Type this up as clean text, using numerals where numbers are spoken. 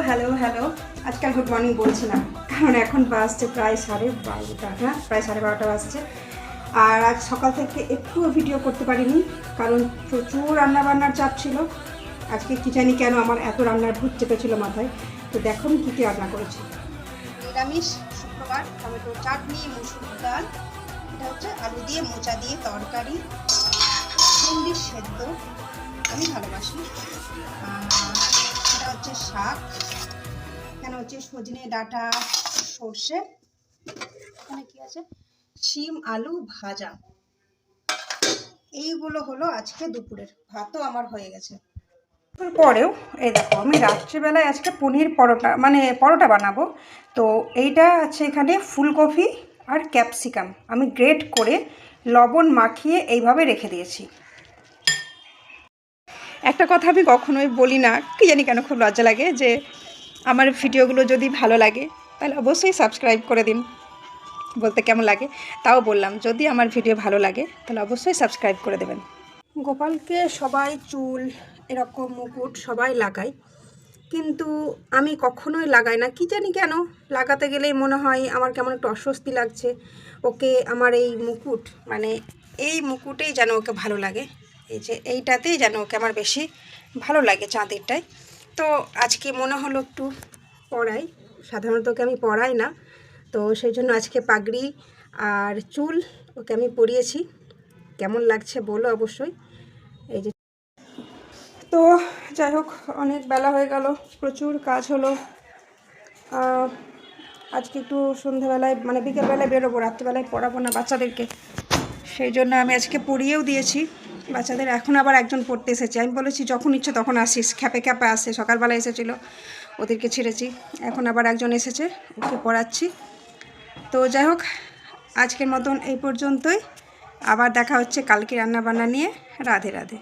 Hello hello. আজকাল good morning বলছি না, কারণ এখন বাজছে প্রায় 12:30। হ্যাঁ, প্রায় 12:30 বাজছে। আর আজ সকাল থেকে একটুও ভিডিও করতে পারিনি, কারণ প্রচুর রান্নাবান্নার চাপ ছিল। আজকে কি জানি কেন আমার এত রান্নার ভূত চেপেছিল মাথায়। তো দেখো আমি কী কী রান্না করেছি। নিরামিষ শুক্রবার, টমেটো চাটনি, মুসুর ডাল, এটা হচ্ছে আলু দিয়ে মোচা দিয়ে তরকারি, ভেন্ডি সেদ্ধ, আমি ভালোবাসি। এটা হচ্ছে শাক, এখানে হচ্ছে সজনে ডাঁটা, সর্ষে, এখানে কি আছে, শিম আলু ভাজা। এইগুলো হলো আজকে দুপুরের। ভাতও আমার হয়ে গেছে। পরেও এই দেখো, আমি রাত্রিবেলায় আজকে পনির পরোটা বানাবো। তো এইটা আছে এখানে ফুলকপি আর ক্যাপসিকাম আমি গ্রেট করে লবণ মাখিয়ে এইভাবে রেখে দিয়েছি। একটা কথা আমি কখনোই বলি না, কি জানি কেন খুব লজ্জা লাগে, যে আমার ভিডিওগুলো যদি ভালো লাগে তাহলে অবশ্যই সাবস্ক্রাইব করে দিন। বলতে কেমন লাগে তাও বললাম, যদি আমার ভিডিও ভালো লাগে তাহলে অবশ্যই সাবস্ক্রাইব করে দেবেন। গোপালকে সবাই চুল এরকম মুকুট সবাই লাগায়, কিন্তু আমি কখনোই লাগাই না। কি জানি কেন, লাগাতে গেলেই মনে হয় আমার কেমন একটু অস্বস্তি লাগছে। ওকে আমার এই মুকুট, এই মুকুটেই যেন ওকে ভালো লাগে, এই যে এইটাতেই যেন ওকে আমার বেশি ভালো লাগে, চাঁদিরটাই। তো আজকে মনে হলো একটু পরাই। সাধারণত ওকে আমি পরাই না, তো সেই জন্য আজকে পাগড়ি আর চুল ওকে আমি পরিয়েছি। কেমন লাগছে বলো অবশ্যই। এই যে, তো যাই হোক, অনেক বেলা হয়ে গেল, প্রচুর কাজ হলো। আজকে একটু সন্ধ্যাবেলায় বিকেলবেলায় বেরোবো, রাত্রিবেলায় পড়াবো না বাচ্চাদেরকে, সেই জন্য আমি আজকে পড়িয়েও দিয়েছি বাচ্চাদের। এখন আবার একজন পড়তে এসেছে, আমি বলেছি যখন ইচ্ছে তখন আসিস, খ্যাপে খ্যাপে আসে। সকালবেলা এসেছিল, ওদেরকে ছেড়েছি, এখন আবার একজন এসেছে, ওকে পড়াচ্ছি। তো যাই হোক, আজকের মতন এই পর্যন্তই। আবার দেখা হচ্ছে কালকে রান্নাবান্না নিয়ে। রাধে রাধে।